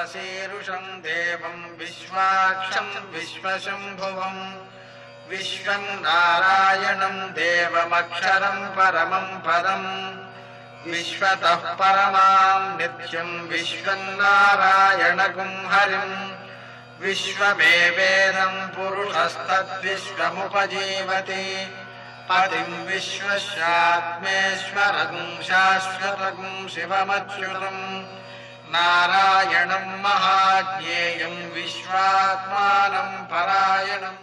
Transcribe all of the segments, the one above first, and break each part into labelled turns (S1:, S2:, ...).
S1: विश्वशीरुषं देवं विश्वाक्षं विश्वशम्भुवं विश्वं नारायणं देवमक्षरं परमं पदं विश्वतः परमां नित्यं विश्वं नारायणगुं हरिं विश्वमेवेदं पुरुषस्तद्विश्वमुपजीवति पतिं विश्वस्यात्मेश्वरं शाश्वतं शिवमच्युतं नारायणं महाज्ञेयं विश्वात्मानं परायणम्।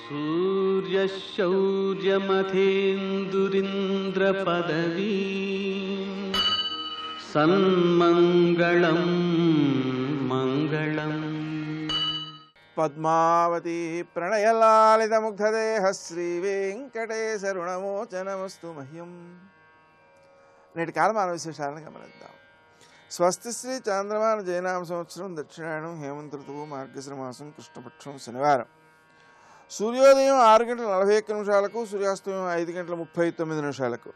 S2: सूर्यशौर्यमथेन्दुरिन्द्रपदवी सन्मङ्गलं मङ्गलम्।
S3: पद्मावती प्रणयलालितमुग्धदेह श्रीवेङ्कटेशरुणमोचनमस्तु मह्यं। నేటి కాలమాన విశేషాలను గమనిద్దాం. స్వస్తి శ్రీ చాంద్రమాన జయనామ సంవత్సరం దక్షిణాయనం హేమంత ఋతువు మార్గశిర మాసం కృష్ణపక్షం శనివారం. సూర్యోదయం 6:41 సూర్యాస్తమయం 5:39.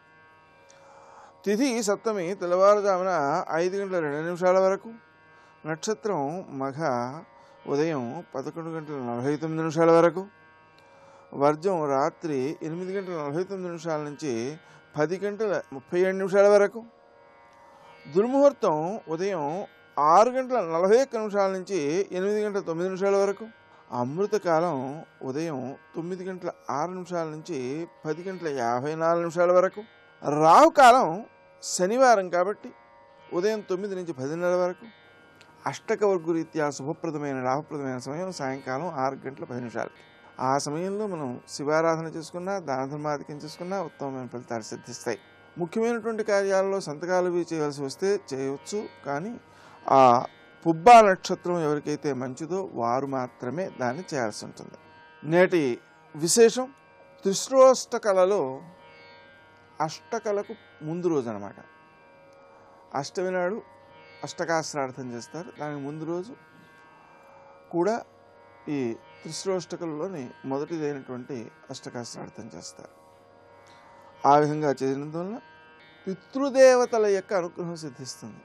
S3: తిథి సప్తమి తెల్లవారుజామున 5:02 వరకు. నక్షత్రం మఘ ఉదయం 11:49 వరకు. వర్జం రాత్రి 8:49 నుంచి 10:37 వరకు. దుర్ముహూర్తం ఉదయం 6:41 నుంచి 8:09 వరకు. అమృతకాలం ఉదయం 9:06 నుంచి 10:54 వరకు. రాహుకాలం శనివారం కాబట్టి ఉదయం 9 నుంచి 10:30 వరకు. అష్టకవర్గు రీత్యా శుభప్రదమైన రాహుప్రదమైన సమయం సాయంకాలం 6:10. ఆ సమయంలో మనం శివారాధన చేసుకున్నా దాన ధర్మాధికం చేసుకున్నా ఉత్తమమైన ఫలితాలు సిద్ధిస్తాయి. ముఖ్యమైనటువంటి కార్యాలలో సంతకాలు చేయవలసి వస్తే చేయవచ్చు, కానీ ఆ పుబ్బా నక్షత్రం ఎవరికైతే మంచిదో వారు మాత్రమే దాన్ని చేయాల్సి ఉంటుంది. నేటి విశేషం త్రిశ్రోష్టకలలో అష్టకలకు ముందు రోజు అన్నమాట. అష్టమి నాడు అష్టకాశ్రార్థం చేస్తారు. దానికి ముందు రోజు కూడా ఈ త్రిశ్రోష్టకలలోని మొదటిదైనటువంటి అష్టకాశ్రార్థం చేస్తారు. ఆ విధంగా చేసినందువల్ల పితృదేవతల యొక్క అనుగ్రహం సిద్ధిస్తుంది.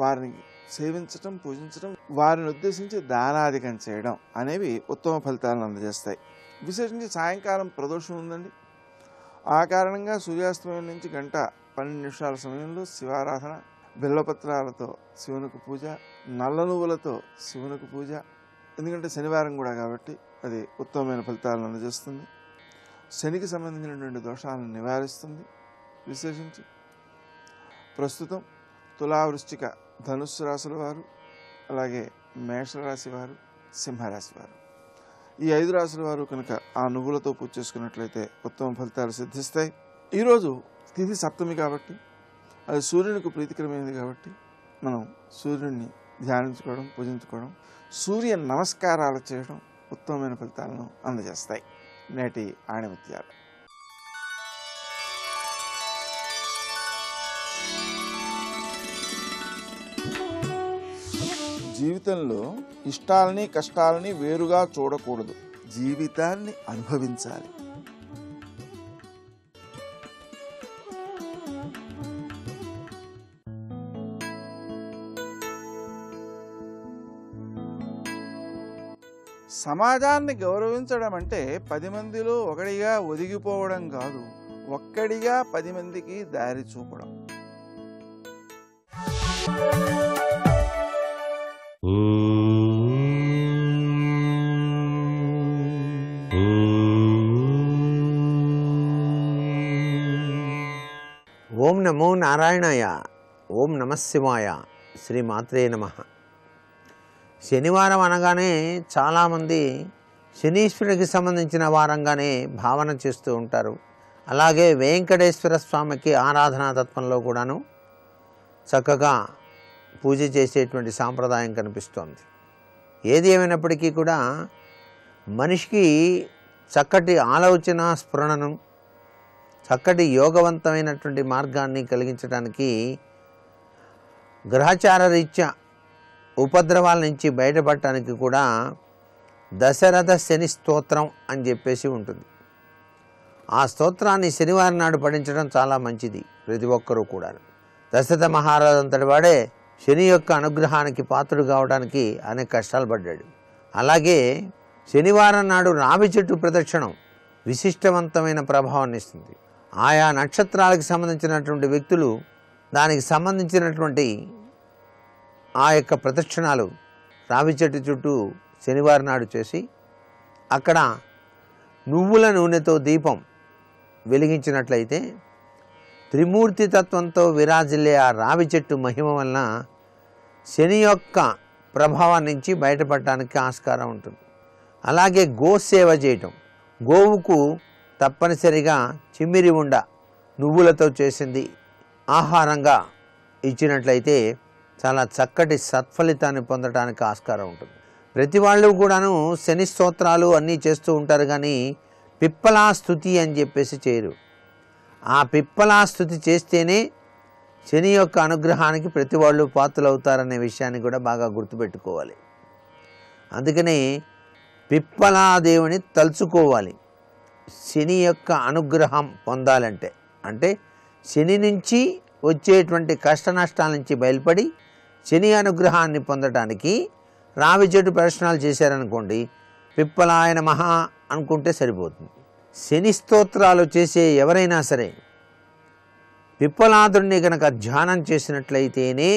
S3: వారిని సేవించటం, పూజించటం, వారిని ఉద్దేశించి దానాధికం చేయడం అనేవి ఉత్తమ ఫలితాలను అందజేస్తాయి. విశేషించి సాయంకాలం ప్రదోషం ఉందండి. ఆ కారణంగా సూర్యాస్తమయం నుంచి 1:12 సమయంలో శివారాధన, బిల్వపత్రాలతో శివునికి పూజ, నల్ల నువ్వులతో శివునికి పూజ. ఎందుకంటే శనివారం కూడా కాబట్టి అది ఉత్తమమైన ఫలితాలను అందజేస్తుంది. శనికి సంబంధించినటువంటి దోషాలను నివారిస్తుంది. విశేషించి ప్రస్తుతం తులా, వృశ్చిక, ధనుస్సు రాశుల వారు, అలాగే మేషరాశి వారు, సింహరాశి వారు, ఈ 5 రాశుల వారు కనుక ఆ నువ్వులతో పూజ చేసుకున్నట్లయితే ఉత్తమ ఫలితాలు సిద్ధిస్తాయి. ఈరోజు తిథి సప్తమి కాబట్టి అది సూర్యునికి ప్రీతికరమైనది కాబట్టి మనం సూర్యుడిని ధ్యానించుకోవడం, పూజించుకోవడం, సూర్య నమస్కారాలు చేయడం ఉత్తమమైన ఫలితాలను అందజేస్తాయి. నేటి ఆణిముత్యాలు. జీవితంలో ఇష్టాలని కష్టాలని వేరుగా చూడకూడదు. జీవితాన్ని అనుభవించాలి. సమాజాన్ని గౌరవించడం అంటే 10 మందిలో ఒకడిగా ఒదిగిపోవడం కాదు, ఒక్కడిగా 10 మందికి దారి చూపడం.
S4: ఓం నమో నారాయణాయ. ఓం నమశివాయ. శ్రీ మాత్రే నమః. శనివారం అనగానే చాలామంది శనీశ్వరుడికి సంబంధించిన వారంగానే భావన చేస్తూ ఉంటారు. అలాగే వెంకటేశ్వర స్వామికి ఆరాధనా తత్వంలో కూడాను చక్కగా పూజ చేసేటువంటి సాంప్రదాయం కనిపిస్తోంది. ఏది ఏమైనప్పటికీ కూడా మనిషికి చక్కటి ఆలోచన స్ఫురణను, చక్కటి యోగవంతమైనటువంటి మార్గాన్ని కలిగించడానికి గ్రహచార రీత్యా ఉపద్రవాల నుంచి బయటపడటానికి కూడా దశరథ శని స్తోత్రం అని చెప్పేసి ఉంటుంది. ఆ స్తోత్రాన్ని శనివారం నాడు పఠించడం చాలా మంచిది ప్రతి ఒక్కరూ కూడా. దశరథ మహారాజు అంతటి వాడే శని యొక్క అనుగ్రహానికి పాత్రుడు కావడానికి అనేక కష్టాలు పడ్డాడు. అలాగే శనివారం నాడు రావి చెట్టు ప్రదక్షిణం విశిష్టవంతమైన ప్రభావాన్ని ఇస్తుంది. ఆయా నక్షత్రాలకు సంబంధించినటువంటి వ్యక్తులు దానికి సంబంధించినటువంటి ఆ యొక్క ప్రదక్షిణాలు రావి చెట్టు చుట్టూ శనివారం నాడు చేసి అక్కడ నువ్వుల నూనెతో దీపం వెలిగించినట్లయితే త్రిమూర్తి తత్వంతో విరాజిల్లే ఆ రావి చెట్టు మహిమ వలన శని యొక్క ప్రభావం నుంచి బయటపడటానికి ఆస్కారం ఉంటుంది. అలాగే గోసేవ చేయటం, గోవుకు తప్పనిసరిగా చిమ్మిరి ఉండ నువ్వులతో చేసింది ఆహారంగా ఇచ్చినట్లయితే చాలా చక్కటి సత్ఫలితాన్ని పొందడానికి ఆస్కారం ఉంటుంది. ప్రతి వాళ్ళు కూడాను శని స్తోత్రాలు అన్నీ చేస్తూ ఉంటారు, కానీ పిప్పలా స్తుతి అని చెప్పేసి చేయరు. ఆ పిప్పలా స్తుతి చేస్తేనే శని యొక్క అనుగ్రహానికి ప్రతి వాళ్ళు పాత్రలు అవుతారనే విషయాన్ని కూడా బాగా గుర్తుపెట్టుకోవాలి. అందుకని పిప్పలాదేవుని తలుచుకోవాలి. శని యొక్క అనుగ్రహం పొందాలంటే, అంటే శని నుంచి వచ్చేటువంటి కష్ట నష్టాల నుంచి బయలుపడి శని అనుగ్రహాన్ని పొందడానికి రావి చెట్టు ప్రదర్శనలు చేశారనుకోండి, పిప్పలాయన మహా అనుకుంటే సరిపోతుంది. శని స్తోత్రాలు చేసే ఎవరైనా సరే పిప్పలాదుడిని కనుక ధ్యానం చేసినట్లయితేనే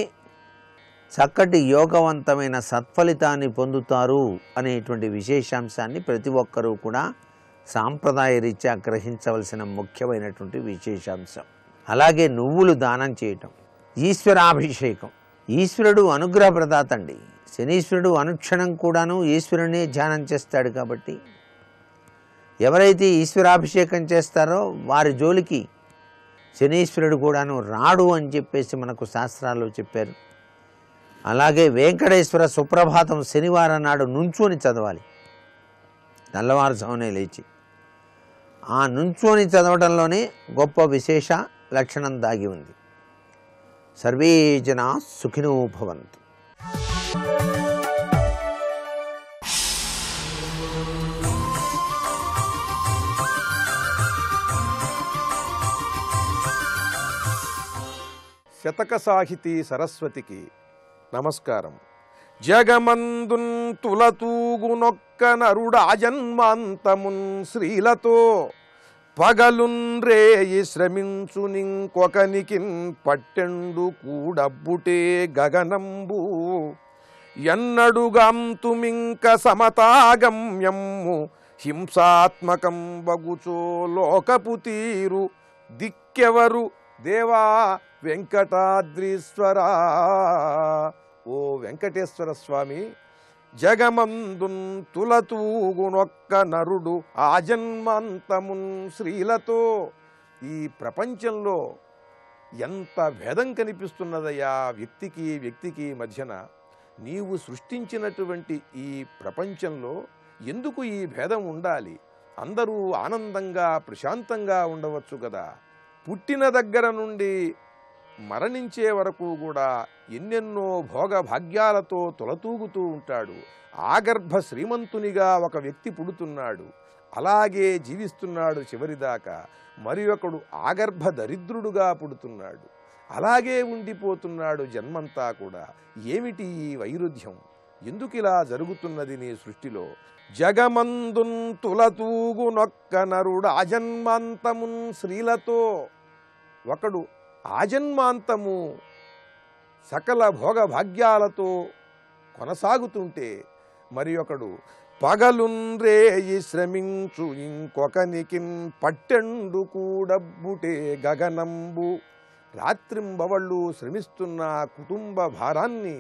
S4: చక్కటి యోగవంతమైన సత్ఫలితాన్ని పొందుతారు అనేటువంటి విశేషాంశాన్ని ప్రతి ఒక్కరూ కూడా సాంప్రదాయ రీత్యా గ్రహించవలసిన ముఖ్యమైనటువంటి విశేషాంశం. అలాగే నువ్వులు దానం చేయటం, ఈశ్వరాభిషేకం. ఈశ్వరుడు అనుగ్రహ ప్రదాత అండి. శనీశ్వరుడు అనుక్షణం కూడాను ఈశ్వరునే ధ్యానం చేస్తాడు. కాబట్టి ఎవరైతే ఈశ్వరాభిషేకం చేస్తారో వారి జోలికి శనీశ్వరుడు కూడాను రాడు అని చెప్పేసి మనకు శాస్త్రాల్లో చెప్పారు. అలాగే వెంకటేశ్వర సుప్రభాతం శనివారం నాడు నుంచొని చదవాలి. తెల్లవారుజామునే లేచి ఆ నుంచొని చదవడంలోనే గొప్ప విశేష లక్షణం దాగి ఉంది. సర్వే జనా సుఖినో భవంతు.
S5: శతక సాహితీ సరస్వతికి నమస్కారం. జగమందున్ తులతూగునొక్క నరుడాజన్మాంతమున్ శ్రీలతో పగలున్ రేయి శ్రమించునింకొకనికిన్ పట్టెండు కూడబ్బుటే గగనంబు ఎన్నడుగాంతుమింక సమతాగమ్యము హింసాత్మకం బగుచో లోకపు తీరు దిక్కెవరు దేవా వెంకటాద్రీశ్వర. ఓ వెంకటేశ్వర స్వామి, జగమందున్ తులతూగునొక్క నరుడు ఆజన్మాంతమున్ శ్రీలతో. ఈ ప్రపంచంలో ఎంత భేదం కనిపిస్తున్నదయ్యా వ్యక్తికి మధ్యన. నీవు సృష్టించినటువంటి ఈ ప్రపంచంలో ఎందుకు ఈ భేదం ఉండాలి? అందరూ ఆనందంగా ప్రశాంతంగా ఉండవచ్చు కదా. పుట్టిన దగ్గర నుండి మరణించే వరకు కూడా ఎన్నెన్నో భోగభాగ్యాలతో తొలతూగుతూ ఉంటాడు. ఆగర్భ శ్రీమంతునిగా ఒక వ్యక్తి పుడుతున్నాడు, అలాగే జీవిస్తున్నాడు చివరిదాకా. మరి ఒకడు ఆగర్భ దరిద్రుడుగా పుడుతున్నాడు, అలాగే ఉండిపోతున్నాడు జన్మంతా కూడా. ఏమిటి ఈ వైరుధ్యం? ఎందుకిలా జరుగుతున్నది నీ సృష్టిలో? జగమందున్ తులతూగునొక్క నరుడు ఆజన్మాంతమున్ శ్రీలతో. ఒకడు ఆజన్మాంతము సకల భోగభాగ్యాలతో కొనసాగుతుంటే, మరి ఒకడు పగలున్ రేయి శ్రమించు ఇంకొకనికిన్ పట్టెండు కూడబ్బుటే గగనంబు. రాత్రింబవళ్ళు శ్రమిస్తున్న కుటుంబ భారాన్ని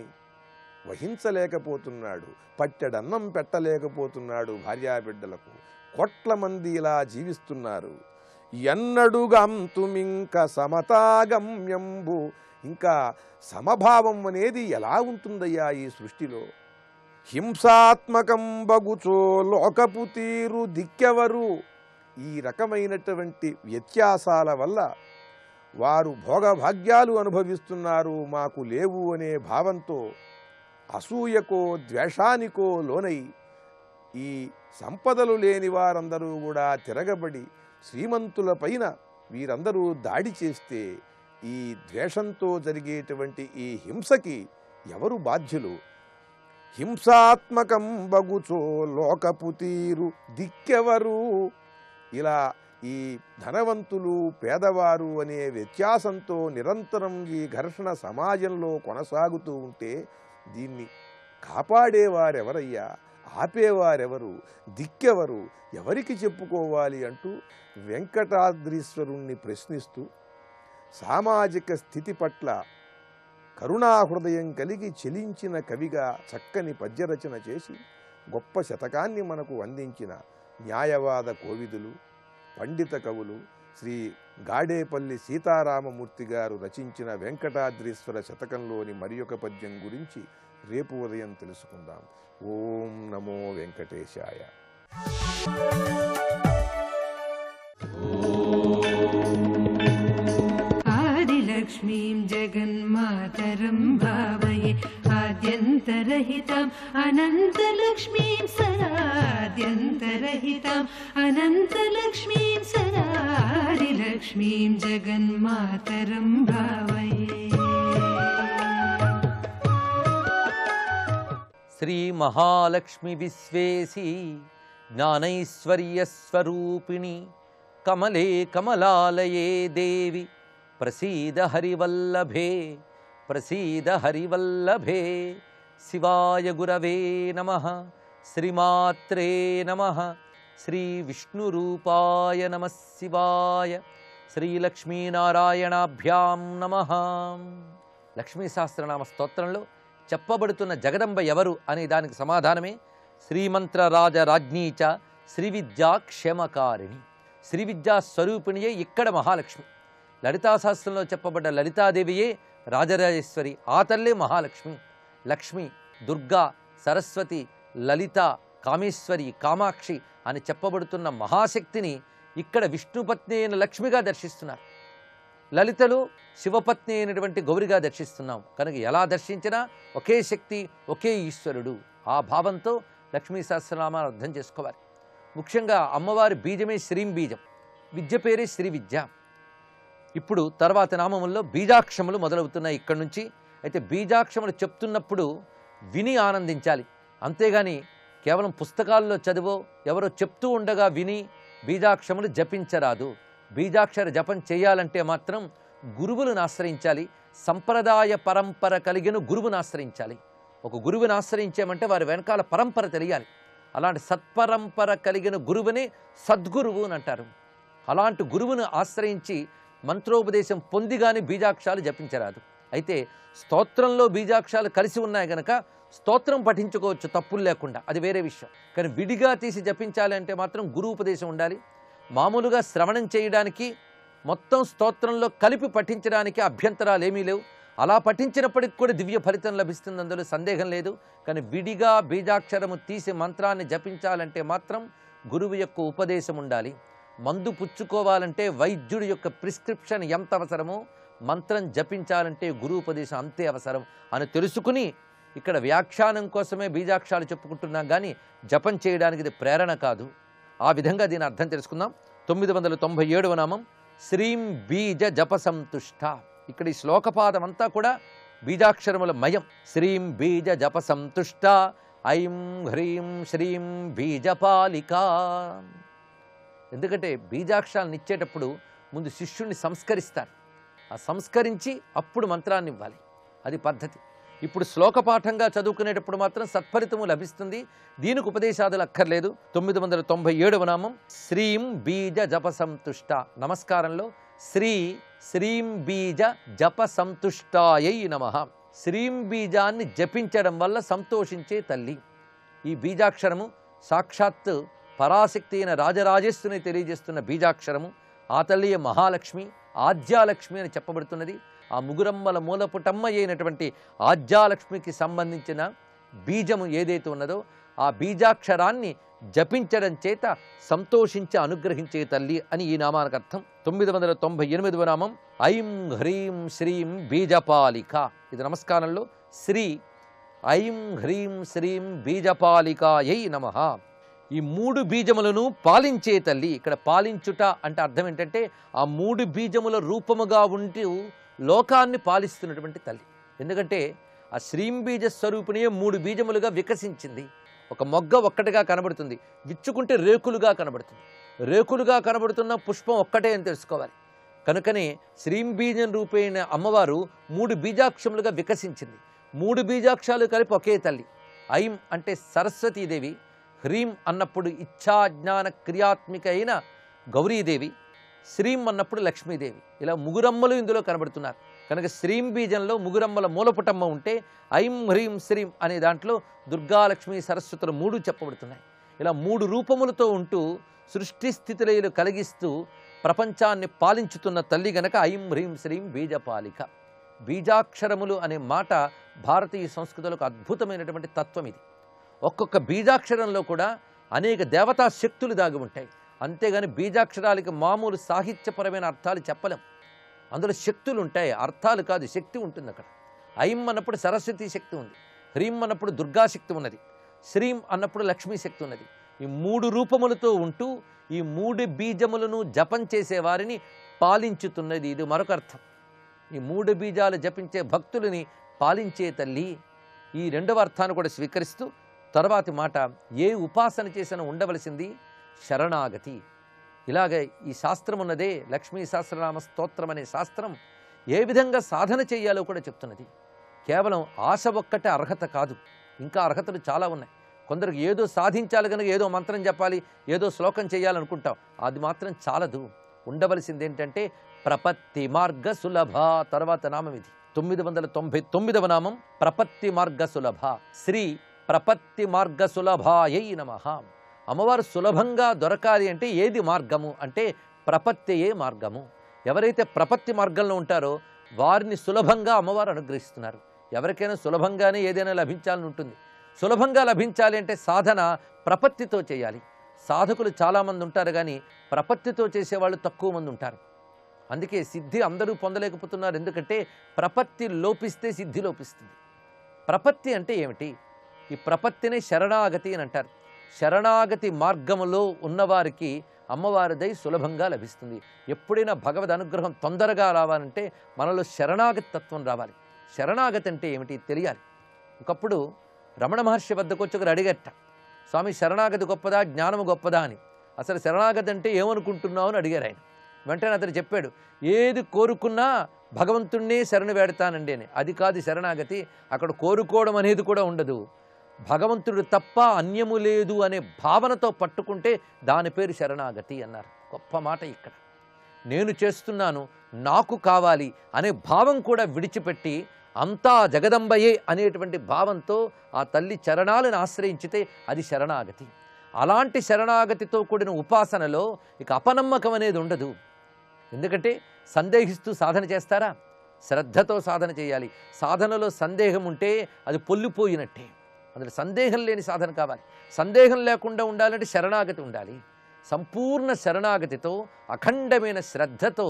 S5: వహించలేకపోతున్నాడు, పట్టెడన్నం పెట్టలేకపోతున్నాడు భార్యాబిడ్డలకు. కోట్ల మంది ఇలా జీవిస్తున్నారు. ఎన్నడుగాంతుమింక సమతాగమ్యంబు. ఇంకా సమభావం అనేది ఎలా ఉంటుందయ్యా ఈ సృష్టిలో? హింసాత్మకం బగుచో లోకపు తీరు దిక్కెవరు. ఈ రకమైనటువంటి వ్యత్యాసాల వల్ల వారు భోగభాగ్యాలు అనుభవిస్తున్నారు, మాకు లేవు అనే భావంతో అసూయకో ద్వేషానికో లోనై ఈ సంపదలు లేని వారందరూ కూడా తిరగబడి శ్రీమంతుల పైన వీరందరూ దాడి చేస్తే ఈ ద్వేషంతో జరిగేటువంటి ఈ హింసకి ఎవరు బాధ్యులు? హింసాత్మకం బగుచో లోకపు తీరు దిక్కెవరు? ఇలా ఈ ధనవంతులు పేదవారు అనే వ్యత్యాసంతో నిరంతరం ఈ ఘర్షణ సమాజంలో కొనసాగుతూ ఉంటే దీన్ని కాపాడేవారెవరయ్యా? ఆపేవారెవరు? దిక్కెవరు? ఎవరికి చెప్పుకోవాలి అంటూ వెంకటాద్రీశ్వరుణ్ణి ప్రశ్నిస్తూ సామాజిక స్థితి పట్ల కరుణాహృదయం కలిగి చెలించిన కవిగా చక్కని పద్యరచన చేసి గొప్ప శతకాన్ని మనకు అందించిన న్యాయవాద కోవిదులు, పండిత కవులు శ్రీ గాడేపల్లి సీతారామమూర్తి గారు రచించిన వెంకటాద్రీశ్వర శతకంలోని మరి ఒక పద్యం గురించి రేపు ఉదయం తెలుసుకుందాం. ఓం నమో వెంకటేశాయ.
S6: आदिलक्ष्मीं जगन्मातरं भावये आद्यन्तरहिताम् अनन्तलक्ष्मीं सदाद्यन्तरहिताम् अनन्तलक्ष्मीं सदा आदिलक्ष्मीं जगन्मातरं भावये.
S7: श्री महालक्ष्मी विश्वेशी ज्ञानैश्वर्यस्वरूपिणी कमले कमलालये देवी प्रसीद हरिवल्लभे प्रसीद हरिवल्लभे. शिवाय गुरवे नमः. श्रीमात्रे नमः. श्री विष्णुरूपाय नमः शिवाय. శ్రీలక్ష్మీనారాయణాభ్యాం నమః. లక్ష్మీ సహస్రనామ స్తోత్రంలో చెప్పబడుతున్న జగదంబ ఎవరు అనే దానికి సమాధానమే శ్రీమంత్రరాజరాజ్ఞీచ శ్రీవిద్యా క్షేమకారిణి. శ్రీవిద్యా స్వరూపిణియే ఇక్కడ మహాలక్ష్మి. లలితా సహస్రంలో చెప్పబడ్డ లలితాదేవియే రాజరాజేశ్వరి. ఆ తల్లే మహాలక్ష్మి. లక్ష్మి, దుర్గా, సరస్వతి, లలిత, కామేశ్వరి, కామాక్షి అని చెప్పబడుతున్న మహాశక్తిని ఇక్కడ విష్ణుపత్ని అయిన లక్ష్మిగా దర్శిస్తున్నారు. లలితలో శివపత్ని అయినటువంటి గౌరిగా దర్శిస్తున్నాం. కనుక ఎలా దర్శించినా ఒకే శక్తి, ఒకే ఈశ్వరుడు. ఆ భావంతో లక్ష్మీ సహస్రనామాన్ని అర్థం చేసుకోవాలి. ముఖ్యంగా అమ్మవారి బీజమే శ్రీం బీజం, విద్య పేరే శ్రీ విద్య. ఇప్పుడు తర్వాత నామముల్లో బీజాక్షములు మొదలవుతున్నాయి ఇక్కడి నుంచి. అయితే బీజాక్షములు చెప్తున్నప్పుడు విని ఆనందించాలి. అంతేగాని కేవలం పుస్తకాల్లో చదివో ఎవరో చెప్తూ ఉండగా విని బీజాక్షములు జపించరాదు. బీజాక్షర జపం చేయాలంటే మాత్రం గురువులను ఆశ్రయించాలి. సంప్రదాయ పరంపర కలిగిన గురువును ఆశ్రయించాలి. ఒక గురువుని ఆశ్రయించామంటే వారి వెనకాల పరంపర తెలియాలి. అలాంటి సత్పరంపర కలిగిన గురువుని సద్గురువు అని అంటారు. అలాంటి గురువును ఆశ్రయించి మంత్రోపదేశం పొందిగానే బీజాక్షరాలు జపించరాదు. అయితే స్తోత్రంలో బీజాక్షరాలు కలిసి ఉన్నాయి కనుక స్తోత్రం పఠించుకోవచ్చు తప్పులు లేకుండా, అది వేరే విషయం. కానీ విడిగా తీసి జపించాలి అంటే మాత్రం గురు ఉపదేశం ఉండాలి. మామూలుగా శ్రవణం చేయడానికి మొత్తం స్తోత్రంలో కలిపి పఠించడానికి అభ్యంతరాలు ఏమీ లేవు. అలా పఠించినప్పటికి కూడా దివ్య ఫలితం లభిస్తుంది, అందులో సందేహం లేదు. కానీ విడిగా బీజాక్షరము తీసి మంత్రాన్ని జపించాలంటే మాత్రం గురువు యొక్క ఉపదేశం ఉండాలి. మందు పుచ్చుకోవాలంటే వైద్యుడి యొక్క ప్రిస్క్రిప్షన్ ఎంత అవసరమో మంత్రం జపించాలంటే గురు ఉపదేశం అంతే అవసరం అని తెలుసుకుని ఇక్కడ వ్యాఖ్యానం కోసమే బీజాక్షరాలు చెప్పుకుంటున్నాం, కానీ జపం చేయడానికి ఇది ప్రేరణ కాదు. ఆ విధంగా దీని అర్థం తెలుసుకుందాం. 997వ నామం శ్రీం బీజ జప సంతుష్ట. ఇక్కడ ఈ శ్లోకపాదం అంతా కూడా బీజాక్షరముల మయం. శ్రీం బీజ జప సంతుష్ట ఐం హ్రీం శ్రీం బీజపాలిక. ఎందుకంటే బీజాక్షరాలను ఇచ్చేటప్పుడు ముందు శిష్యుణ్ణి సంస్కరిస్తారు. ఆ సంస్కరించి అప్పుడు మంత్రాన్ని ఇవ్వాలి, అది పద్ధతి. ఇప్పుడు శ్లోకపాఠంగా చదువుకునేటప్పుడు మాత్రం సత్ఫలితము లభిస్తుంది. దీనికి ఉపదేశాదులు అక్కర్లేదు. 997వ నామం శ్రీం బీజ జప సంతుష్ట. నమస్కారంలో శ్రీ శ్రీం బీజ జప సంతుష్టాయై నమః. శ్రీం బీజాన్ని జపించడం వల్ల సంతోషించే తల్లి. ఈ బీజాక్షరము సాక్షాత్తు పరాశక్తి అయిన రాజరాజేశ్వరిని తెలియజేస్తున్న బీజాక్షరము. ఆ తల్లియే మహాలక్ష్మి, ఆద్యాలక్ష్మి అని చెప్పబడుతున్నది. ఆ ముగురమ్మల మూలపుటమ్మ అయినటువంటి ఆద్యాలక్ష్మికి సంబంధించిన బీజము ఏదైతే ఉన్నదో ఆ బీజాక్షరాన్ని జపించడం చేత సంతోషించి అనుగ్రహించే తల్లి అని ఈ నామానికి అర్థం. 998వ నామం ఐం హ్రీం శ్రీం బీజపాలిక. ఇది నమస్కారంలో శ్రీ ఐం హ్రీం శ్రీం బీజపాలికాయై నమః. ఈ 3 బీజములను పాలించే తల్లి. ఇక్కడ పాలించుట అంటే అర్థం ఏంటంటే ఆ 3 బీజముల రూపముగా ఉంటూ లోకాన్ని పాలిస్తున్నటువంటి తల్లి. ఎందుకంటే ఆ శ్రీంబీజ స్వరూపిణియే 3 బీజములుగా వికసించింది. ఒక మొగ్గ ఒక్కటిగా కనబడుతుంది, విచ్చుకుంటే రేకులుగా కనబడుతుంది. రేకులుగా కనబడుతున్న పుష్పం ఒక్కటే అని తెలుసుకోవాలి. కనుకనే శ్రీంబీజం రూపైన అమ్మవారు 3 బీజాక్షములుగా వికసించింది. 3 బీజాక్షాలు కలిపి ఒకే తల్లి. ఐం అంటే సరస్వతీదేవి, హ్రీం అన్నప్పుడు ఇచ్ఛాజ్ఞాన క్రియాత్మిక అయిన గౌరీదేవి, శ్రీం అన్నప్పుడు లక్ష్మీదేవి. ఇలా ముగురమ్మలు ఇందులో కనబడుతున్నారు. కనుక శ్రీం బీజంలో ముగురమ్మల మూలపుటమ్మ ఉంటే ఐం హ్రీం శ్రీం అనే దాంట్లో దుర్గాలక్ష్మి సరస్వతులు 3 చెప్పబడుతున్నాయి. ఇలా 3 రూపములతో ఉంటూ సృష్టి స్థితిలయలు కలిగిస్తూ ప్రపంచాన్ని పాలించుతున్న తల్లి గనక ఐం హ్రీం శ్రీం బీజపాలిక. బీజాక్షరములు అనే మాట భారతీయ సంస్కృతిలో అద్భుతమైనటువంటి తత్వం ఇది. ఒక్కొక్క బీజాక్షరంలో కూడా అనేక దేవతా శక్తులు దాగి ఉంటాయి. అంతేగాని బీజాక్షరాలకి మామూలు సాహిత్యపరమైన అర్థాలు చెప్పలేం. అందులో శక్తులు ఉంటాయి, అర్థాలు కాదు, శక్తి ఉంటుంది అక్కడ. ఐం అన్నప్పుడు సరస్వతీ శక్తి ఉంది, హ్రీం అన్నప్పుడు దుర్గాశక్తి ఉన్నది, శ్రీం అన్నప్పుడు లక్ష్మీ శక్తి ఉన్నది. ఈ 3 రూపములతో ఉంటూ ఈ 3 బీజములను జపం చేసే వారిని పాలించుతున్నది. ఇది మరొక అర్థం. ఈ 3 బీజాలు జపించే భక్తులని పాలించే తల్లి. ఈ రెండవ అర్థాన్ని కూడా స్వీకరిస్తూ తర్వాతి మాట, ఏ ఉపాసన చేసిన ఉండవలసింది శరణాగతి. ఇలాగే ఈ శాస్త్రం ఉన్నదే, లక్ష్మీ సహస్రనామ స్తోత్రం అనే శాస్త్రం ఏ విధంగా సాధన చేయాలో కూడా చెప్తున్నది. కేవలం ఆశ ఒక్కటే అర్హత కాదు, ఇంకా అర్హతలు చాలా ఉన్నాయి. కొందరికి ఏదో సాధించాలి కనుక ఏదో మంత్రం చెప్పాలి, ఏదో శ్లోకం చేయాలనుకుంటాం, అది మాత్రం చాలదు. ఉండవలసింది ఏంటంటే ప్రపత్తి మార్గ సులభ. తర్వాత నామం ఇది 999వ నామం ప్రపత్తి మార్గ సులభ. శ్రీ ప్రపత్తి మార్గ సులభాయై నమః. అమ్మవారు సులభంగా దొరకాలి అంటే ఏది మార్గము అంటే ప్రపత్తియే మార్గము. ఎవరైతే ప్రపత్తి మార్గంలో ఉంటారో వారిని సులభంగా అమ్మవారు అనుగ్రహిస్తున్నారు. ఎవరికైనా సులభంగానే ఏదైనా లభించాలని ఉంటుంది. సులభంగా లభించాలి అంటే సాధన ప్రపత్తితో చేయాలి. సాధకులు చాలామంది ఉంటారు, కానీ ప్రపత్తితో చేసేవాళ్ళు తక్కువ మంది ఉంటారు. అందుకే సిద్ధి అందరూ పొందలేకపోతున్నారు. ఎందుకంటే ప్రపత్తి లోపిస్తే సిద్ధి లోపిస్తుంది. ప్రపత్తి అంటే ఏమిటి? ఈ ప్రపత్తిని శరణాగతి అని అంటారు. శరణాగతి మార్గములో ఉన్నవారికి అమ్మవారిదై సులభంగా లభిస్తుంది. ఎప్పుడైనా భగవద్ అనుగ్రహం తొందరగా రావాలంటే మనలో శరణాగతి తత్వం రావాలి. శరణాగతి అంటే ఏమిటి తెలియాలి. ఒకప్పుడు రమణ మహర్షి వద్దకు వచ్చి ఒకరు అడిగట్ట, స్వామి శరణాగతి గొప్పదా జ్ఞానము గొప్పదా అని. అసలు శరణాగతి అంటే ఏమనుకుంటున్నావు అని అడిగారు ఆయన. వెంటనే అతను చెప్పాడు, ఏది కోరుకున్నా భగవంతుణ్ణే శరణు వేడతానండి అని. అది కాదు శరణాగతి. అక్కడ కోరుకోవడం అనేది కూడా ఉండదు. భగవంతుడు తప్ప అన్యము లేదు అనే భావనతో పట్టుకుంటే దాని పేరు శరణాగతి అన్నారు. గొప్ప మాట ఇక్కడ. నేను చేస్తున్నాను, నాకు కావాలి అనే భావం కూడా విడిచిపెట్టి అంతా జగదంబయే అనేటువంటి భావంతో ఆ తల్లి చరణాలను ఆశ్రయించితే అది శరణాగతి. అలాంటి శరణాగతితో కూడిన ఉపాసనలో ఇక అపనమ్మకం అనేది ఉండదు. ఎందుకంటే సందేహిస్తూ సాధన చేస్తారా? శ్రద్ధతో సాధన చేయాలి. సాధనలో సందేహం ఉంటే అది పొల్లిపోయినట్టే. అందులో సందేహం లేని సాధన కావాలి. సందేహం లేకుండా ఉండాలంటే శరణాగతి ఉండాలి. సంపూర్ణ శరణాగతితో అఖండమైన శ్రద్ధతో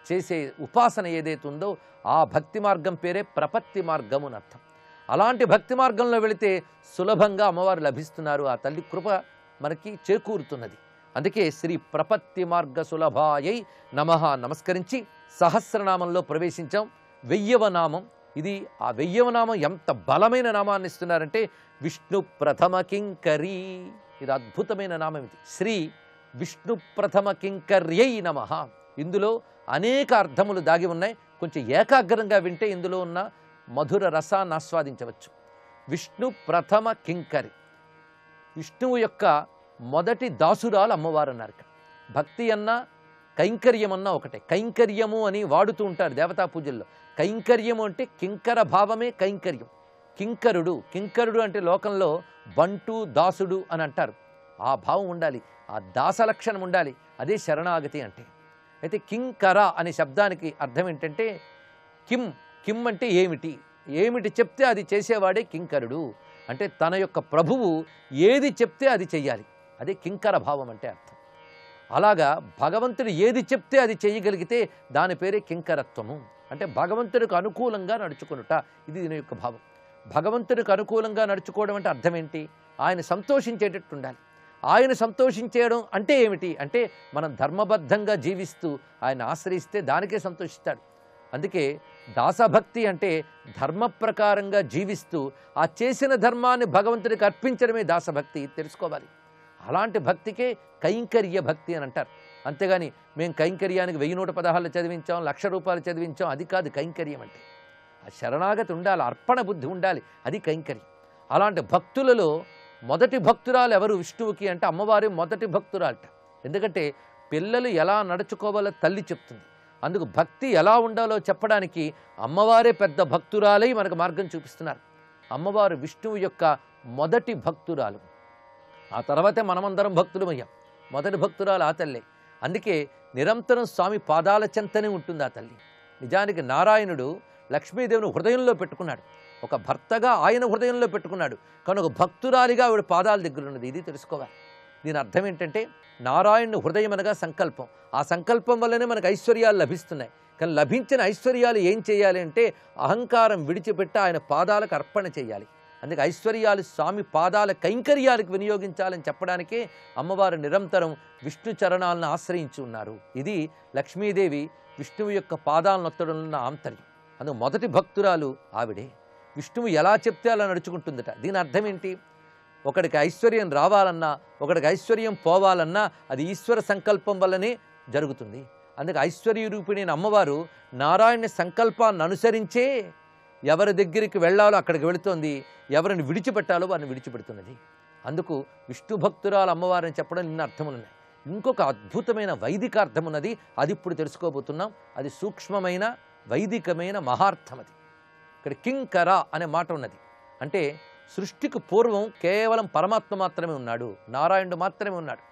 S7: చేసే ఉపాసన ఏదైతే ఉందో ఆ భక్తి మార్గం పేరే ప్రపత్తి మార్గము అని అర్థం. అలాంటి భక్తి మార్గంలో వెళితే సులభంగా అమ్మవారు లభిస్తున్నారు. ఆ తల్లి కృప మనకి చేకూరుతున్నది. అందుకే శ్రీ ప్రపత్తి మార్గ సులభాయై నమః నమస్కరించి సహస్రనామంలో ప్రవేశించాం. 1000వ నామం ఇది. ఆ 1000వ నామం ఎంత బలమైన నామాన్ని ఇస్తున్నారంటే విష్ణు ప్రథమ కింకరీ. ఇది అద్భుతమైన నామం. ఇది శ్రీ విష్ణు ప్రథమ కింకర్యై నమః. ఇందులో అనేక అర్థములు దాగి ఉన్నాయి. కొంచెం ఏకాగ్రంగా వింటే ఇందులో ఉన్న మధుర రసాన్ని ఆస్వాదించవచ్చు. విష్ణు ప్రథమ కింకరి, విష్ణువు యొక్క మొదటి దాసురాలు అమ్మవారు అన్నారు. భక్తి అన్నా కైంకర్యం అన్నా ఒకటే. కైంకర్యము అని వాడుతూ ఉంటారు దేవతా పూజల్లో. కైంకర్యము అంటే కింకర భావమే కైంకర్యం. కింకరుడు, కింకరుడు అంటే లోకంలో బంటు దాసుడు అని అంటారు. ఆ భావం ఉండాలి, ఆ దాస లక్షణం ఉండాలి. అదే శరణాగతి అంటే. అయితే కింకర అనే శబ్దానికి అర్థం ఏంటంటే కిం. కిం అంటే ఏమిటి, ఏమిటి చెప్తే అది చేసేవాడే కింకరుడు. అంటే తన యొక్క ప్రభువు ఏది చెప్తే అది చెయ్యాలి. అదే కింకర భావం అంటే అర్థం. అలాగా భగవంతుడు ఏది చెప్తే అది చేయగలిగితే దాని పేరే కింకరత్వము. అంటే భగవంతుడికి అనుకూలంగా నడుచుకునుట. ఇది దీని యొక్క భావం. భగవంతుడికి అనుకూలంగా నడుచుకోవడం అంటే అర్థం ఏంటి? ఆయన సంతోషించేటట్టు ఉండాలి. ఆయన సంతోషించేయడం అంటే ఏమిటి అంటే మనం ధర్మబద్ధంగా జీవిస్తూ ఆయన ఆశ్రయిస్తే దానికే సంతోషిస్తాడు. అందుకే దాసభక్తి అంటే ధర్మ ప్రకారంగా జీవిస్తూ ఆ చేసిన ధర్మాన్ని భగవంతుడికి అర్పించడమే దాసభక్తి తెలుసుకోవాలి. అలాంటి భక్తికే కైంకర్య భక్తి అని అంటారు. అంతేగాని మేము కైంకర్యానికి 1116 చదివించాం, 1,00,000 రూపాయలు చదివించాం, అది కాదు కైంకర్యం అంటే. ఆ శరణాగతి ఉండాలి, అర్పణ బుద్ధి ఉండాలి, అది కైంకర్యం. అలాంటి భక్తులలో మొదటి భక్తురాలు ఎవరు విష్ణువుకి అంటే అమ్మవారి మొదటి భక్తురాలట. ఎందుకంటే పిల్లలు ఎలా నడుచుకోవాలో తల్లి చెప్తుంది. అందుకు భక్తి ఎలా ఉండాలో చెప్పడానికి అమ్మవారే పెద్ద భక్తురాలై మనకు మార్గం చూపిస్తున్నారు. అమ్మవారు విష్ణువు యొక్క మొదటి భక్తురాలు. ఆ తర్వాతే మనమందరం భక్తులమయ్యాం. మొదటి భక్తురాలు ఆ తల్లే. అందుకే నిరంతరం స్వామి పాదాల చెంతనే ఉంటుంది ఆ తల్లి. నిజానికి నారాయణుడు లక్ష్మీదేవిని హృదయంలో పెట్టుకున్నాడు, ఒక భర్తగా ఆయన హృదయంలో పెట్టుకున్నాడు. కానీ ఒక భక్తురాలిగా ఆవిడ పాదాల దగ్గర ఉన్నది, ఇది తెలుసుకోవాలి. దీని అర్థం ఏంటంటే నారాయణుని హృదయం అనగా సంకల్పం. ఆ సంకల్పం వల్లనే మనకు ఐశ్వర్యాలు లభిస్తున్నాయి. కానీ లభించిన ఐశ్వర్యాలు ఏం చేయాలి అంటే అహంకారం విడిచిపెట్టి ఆయన పాదాలకు అర్పణ చేయాలి. అందుకే ఐశ్వర్యాలు స్వామి పాదాల కైంకర్యాలకు వినియోగించాలని చెప్పడానికే అమ్మవారు నిరంతరం విష్ణు చరణాలను ఆశ్రయించి ఉన్నారు. ఇది లక్ష్మీదేవి విష్ణువు యొక్క పాదాలను నొత్తడంలో ఉన్న ఆంతర్యం. అందుకు మొదటి భక్తురాలు ఆవిడే. విష్ణువు ఎలా చెప్తే అలా నడుచుకుంటుందట. దీని అర్థం ఏంటి? ఒకడికి ఐశ్వర్యం రావాలన్నా, ఒకడికి ఐశ్వర్యం పోవాలన్నా అది ఈశ్వర సంకల్పం వల్లనే జరుగుతుంది. అందుకే ఐశ్వర్య రూపిణి అమ్మవారు నారాయణ సంకల్పాన్ని అనుసరించే ఎవరి దగ్గరికి వెళ్ళాలో అక్కడికి వెళుతోంది, ఎవరిని విడిచిపెట్టాలో వారిని విడిచిపెడుతున్నది. అందుకు విష్ణు భక్తురాలు అమ్మవారిని చెప్పడం ఇన్ని అర్థములున్నాయి. ఇంకొక అద్భుతమైన వైదిక అర్థం ఉన్నది, అది ఇప్పుడు తెలుసుకోబోతున్నాం. అది సూక్ష్మమైన వైదికమైన మహార్థం. అది ఇక్కడ కింకర అనే మాట ఉన్నది. అంటే సృష్టికి పూర్వం కేవలం పరమాత్మ మాత్రమే ఉన్నాడు, నారాయణుడు మాత్రమే ఉన్నాడు.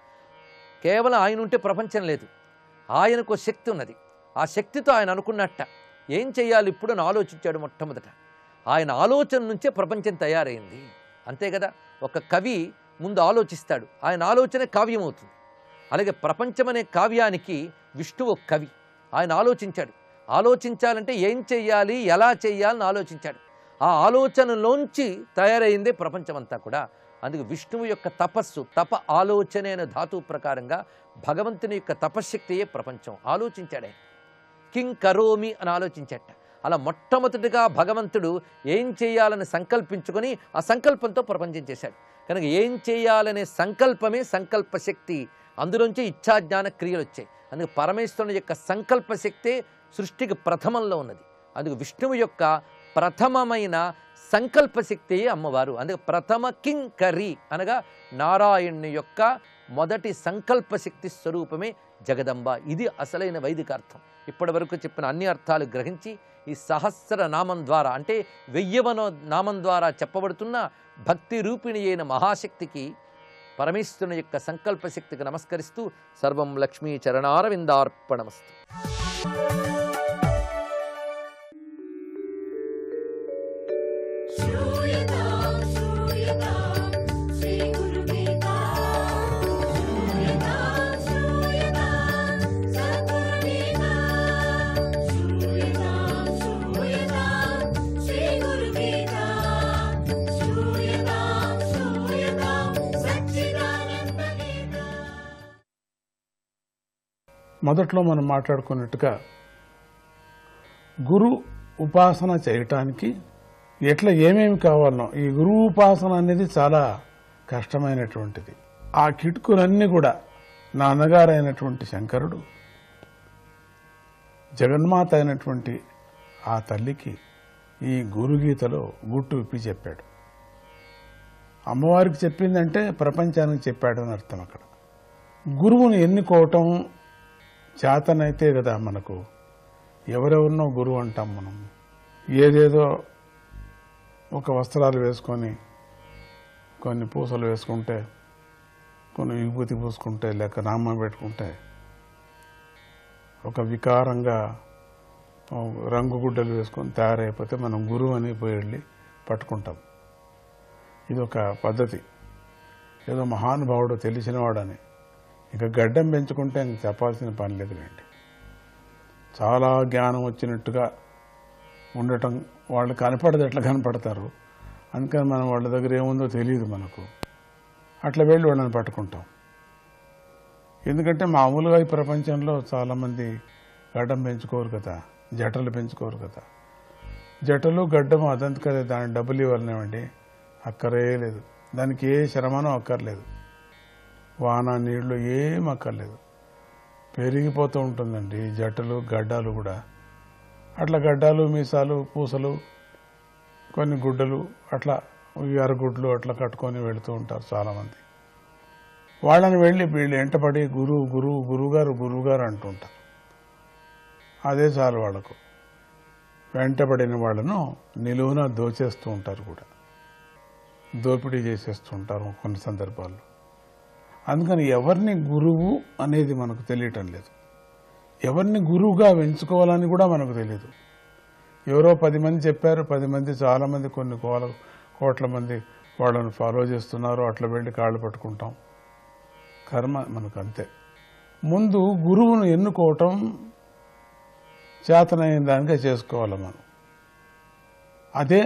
S7: కేవలం ఆయన ఉంటే ప్రపంచం లేదు. ఆయనకు శక్తి ఉన్నది. ఆ శక్తితో ఆయన అనుకున్నట్ట ఏం చేయాలి ఇప్పుడు అని ఆలోచించాడు. మొట్టమొదట ఆయన ఆలోచన నుంచే ప్రపంచం తయారైంది. అంతే కదా, ఒక కవి ముందు ఆలోచిస్తాడు, ఆయన ఆలోచనే కావ్యం అవుతుంది. అలాగే ప్రపంచం అనే కావ్యానికి విష్ణువు ఒక కవి. ఆయన ఆలోచించాడు. ఆలోచించాలంటే ఏం చెయ్యాలి, ఎలా చెయ్యాలని ఆలోచించాడు. ఆ ఆలోచనలోంచి తయారైందే ప్రపంచమంతా కూడా. అందుకు విష్ణువు యొక్క తపస్సు, తప ఆలోచన అనే ధాతువు ప్రకారంగా భగవంతుని యొక్క తపశ్శక్తియే ప్రపంచం. ఆలోచించాడే, కిం కరోమి అని ఆలోచించట. అలా మొట్టమొదటిగా భగవంతుడు ఏం చేయాలని సంకల్పించుకొని ఆ సంకల్పంతో ప్రపంచం చేశాడు. కనుక ఏం చేయాలనే సంకల్పమే సంకల్ప శక్తి. అందులోంచి ఇచ్ఛాజ్ఞాన క్రియలు వచ్చాయి. అందుకు పరమేశ్వరుని యొక్క సంకల్ప శక్తే సృష్టికి ప్రథమంలో ఉన్నది. అందుకు విష్ణువు యొక్క ప్రథమమైన సంకల్ప శక్తియే అమ్మవారు. అందుకే ప్రథమ కింకరి అనగా నారాయణుని యొక్క మొదటి సంకల్ప శక్తి స్వరూపమే జగదంబ. ఇది అసలైన వైదిక అర్థం. ఇప్పటి వరకు చెప్పిన అన్ని అర్థాలు గ్రహించి ఈ సహస్ర నామం ద్వారా అంటే 1000వ నామం ద్వారా చెప్పబడుతున్న భక్తి రూపిణి అయిన మహాశక్తికి, పరమేశ్వరుని యొక్క సంకల్ప శక్తికి నమస్కరిస్తూ సర్వం లక్ష్మీ చరణారవిందార్పణమస్తు.
S8: మొదట్లో మనం మాట్లాడుకున్నట్టుగా గురు ఉపాసన చేయటానికి ఎట్లా ఏమేమి కావాలనో, ఈ గురువు ఉపాసన అనేది చాలా కష్టమైనటువంటిది. ఆ కిటుకులన్నీ కూడా నాన్నగారు అయినటువంటి శంకరుడు జగన్మాత అయినటువంటి ఆ తల్లికి ఈ గురుగీతలో గుట్టు విప్పి చెప్పాడు. అమ్మవారికి చెప్పిందంటే ప్రపంచానికి చెప్పాడు అని అర్థం. అక్కడ గురువుని ఎన్నుకోవటం చేతనైతే కదా మనకు ఎవరెవరినో గురువు అంటాం. మనం ఏదేదో ఒక వస్త్రాలు వేసుకొని, కొన్ని పూసలు వేసుకుంటే, కొన్ని విభూతి పూసుకుంటే, లేక నామం పెట్టుకుంటే, ఒక వికారంగా రంగుగుడ్డలు వేసుకొని తయారైపోతే మనం గురువు అని పోయి వెళ్ళి పట్టుకుంటాం. ఇది ఒక పద్ధతి. ఏదో మహానుభావుడు తెలిసినవాడని. ఇక గడ్డం పెంచుకుంటే ఇంక చెప్పాల్సిన పని లేదు లేండి. చాలా జ్ఞానం వచ్చినట్టుగా ఉండటం, వాళ్ళు కనపడదు, ఎట్లా కనపడతారు. అందుకని మనం వాళ్ళ దగ్గర ఏముందో తెలియదు మనకు. అట్లా వెళ్ళి వాళ్ళని పట్టుకుంటాం. ఎందుకంటే మామూలుగా ఈ ప్రపంచంలో చాలామంది గడ్డం పెంచుకోరు కదా, జటలు పెంచుకోరు కదా. జటలు గడ్డము అదంత కదా, దాని డబ్బులు ఇవ్వాలనేవండి, అక్కరే లేదు. దానికి ఏ శ్రమనో అక్కర్లేదు, వాన నీళ్లు ఏం అక్కర్లేదు, పెరిగిపోతూ ఉంటుందండి జటలు గడ్డాలు కూడా. అట్లా గడ్డాలు మీసాలు పూసలు కొన్ని గుడ్డలు అట్లా ఎర్రగుడ్లు అట్లా కట్టుకొని వెళుతూ ఉంటారు చాలామంది. వాళ్ళని వెళ్ళి వీళ్ళు వెంటపడి గురువుగారు అంటుంటారు. అదే చాలు వాళ్ళకు. వెంటబడిన వాళ్ళను నిలువున దోచేస్తూ ఉంటారు కూడా, దోపిడీ చేసేస్తూ ఉంటారు కొన్ని సందర్భాల్లో. అందుకని ఎవరిని గురువు అనేది మనకు తెలియటం లేదు, ఎవరిని గురువుగా ఎంచుకోవాలని కూడా మనకు తెలియదు. ఎవరో 10 మంది చెప్పారు, 10 మంది చాలామంది కొన్ని కోట్ల మంది వాళ్ళని ఫాలో చేస్తున్నారు, అట్లా వెళ్ళి కాళ్ళు పట్టుకుంటాం. కర్మ మనకు అంతే. ముందు గురువును ఎన్నుకోవటం చేతనైన దానికే చేసుకోవాలి మనం. అదే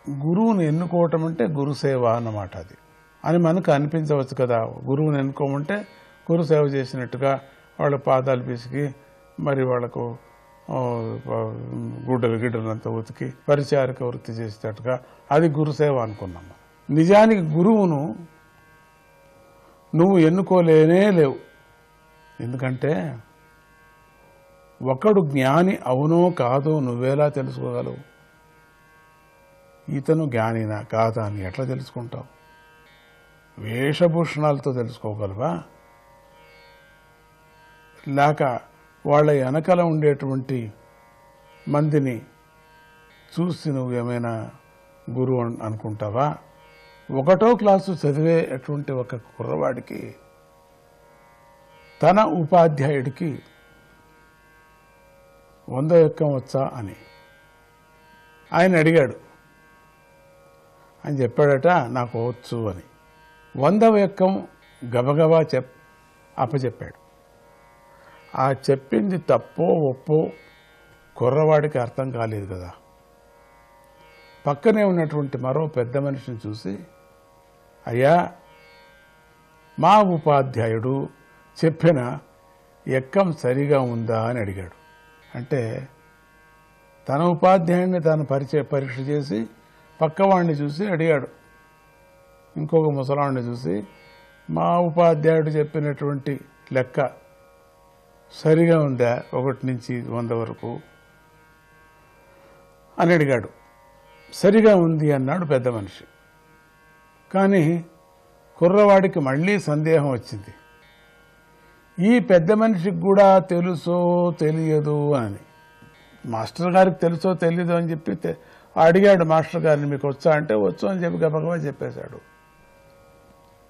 S8: గురువును ఎన్నుకోవటం అంటే గురుసేవ అన్నమాట. అది అని మనకు అనిపించవచ్చు కదా. గురువుని ఎన్నుకోమంటే గురు సేవ చేసినట్టుగా వాళ్ళ పాదాలు పిసికి మరి వాళ్ళకు గిడ్డలంతా ఉతికి పరిచారిక వృత్తి చేసేటట్టుగా అది గురుసేవ అనుకున్నాం. నిజానికి గురువును నువ్వు ఎన్నుకోలేనే లేవు. ఎందుకంటే ఒకడు జ్ఞాని అవునో కాదో నువ్వేలా తెలుసుకోగలవు? ఇతను జ్ఞానినా కాదా అని ఎట్లా తెలుసుకుంటావు? వేషభూషణాలతో తెలుసుకోగలవా? లేక వాళ్ళ వెనకల ఉండేటువంటి మందిని చూసి నువ్వు ఏమైనా గురువు అనుకుంటావా? 1వ క్లాసు చదివేటువంటి ఒక కుర్రవాడికి తన ఉపాధ్యాయుడికి 100 ఎక్కం వచ్చా అని ఆయన అడిగాడు. ఆయన చెప్పాడట నాకు వచ్చు అని. 100వ ఎక్కం గబగబా అప్పచెప్పాడు. ఆ చెప్పింది తప్పో ఒప్పో కుర్రవాడికి అర్థం కాలేదు కదా. పక్కనే ఉన్నటువంటి మరో పెద్ద మనిషిని చూసి, అయ్యా మా ఉపాధ్యాయుడు చెప్పిన ఎక్కం సరిగా ఉందా అని అడిగాడు. అంటే తన ఉపాధ్యాయుడిని తాను పరీక్ష చేసి పక్కవాడిని చూసి అడిగాడు. ఇంకొక ముసలాడిని చూసి మా ఉపాధ్యాయుడు చెప్పినటువంటి లెక్క సరిగా ఉందా 1 నుంచి 100 వరకు అని అడిగాడు. సరిగా ఉంది అన్నాడు పెద్ద మనిషి. కానీ కుర్రవాడికి మళ్ళీ సందేహం వచ్చింది. ఈ పెద్ద మనిషికి కూడా తెలుసో తెలియదు అని. మాస్టర్ గారికి తెలుసో తెలియదు అని చెప్పి అడిగాడు మాస్టర్ గారిని, మీకు వచ్చా అంటే వచ్చు అని చెప్పి గబగబా చెప్పేశాడు.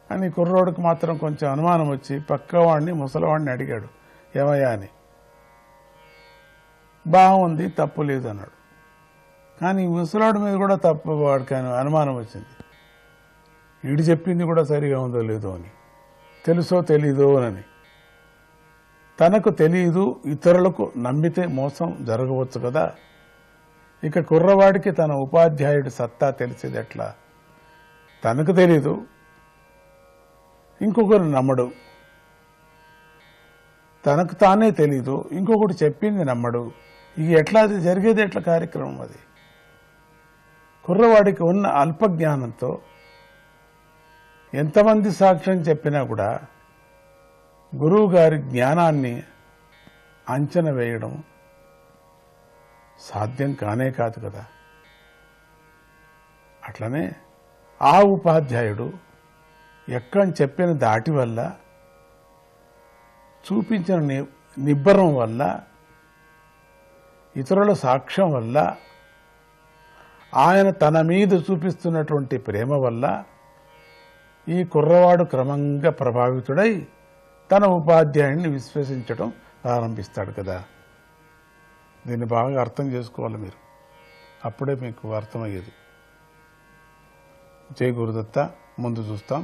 S8: అని కుర్రోడికి మాత్రం కొంచెం అనుమానం వచ్చి పక్కవాడిని ముసలివాడిని అడిగాడు, ఏమయ్యా అని. బాగుంది, తప్పు లేదు అన్నాడు. కానీ ముసలాడి మీద కూడా తప్పు వాడికి అనుమానం వచ్చింది. వీడు చెప్పింది కూడా సరిగా ఉందో లేదో అని, తెలుసో తెలీదో అని. తనకు తెలియదు, ఇతరులకు నమ్మితే మోసం జరగవచ్చు కదా. ఇక కుర్రవాడికి తన ఉపాధ్యాయుడి సత్తా తెలిసేది ఎట్లా? తనకు తెలీదు, ఇంకొకరు నమ్మడు. తనకు తానే తెలీదు, ఇంకొకటి చెప్పింది నమ్మడు. ఇక ఎట్లా అది జరిగేది ఎట్లా కార్యక్రమం అది? కుర్రవాడికి ఉన్న అల్పజ్ఞానంతో ఎంతమంది సాక్ష్యం చెప్పినా కూడా గురువు గారి జ్ఞానాన్ని అంచనా వేయడం సాధ్యం కానే కాదు కదా. అట్లనే ఆ ఉపాధ్యాయుడు ఎక్కడ చెప్పిన దాటి వల్ల, చూపించిన నిబ్బరం వల్ల, ఇతరుల సాక్ష్యం వల్ల, ఆయన తన మీద చూపిస్తున్నటువంటి ప్రేమ వల్ల ఈ కుర్రవాడు క్రమంగా ప్రభావితుడై తన ఉపాధ్యాయుడిని విశ్వసించడం ప్రారంభిస్తాడు కదా. దీన్ని బాగా అర్థం చేసుకోవాలి మీరు, అప్పుడే మీకు అర్థమయ్యేది. జై గురుదత్త. ముందు చూస్తాం.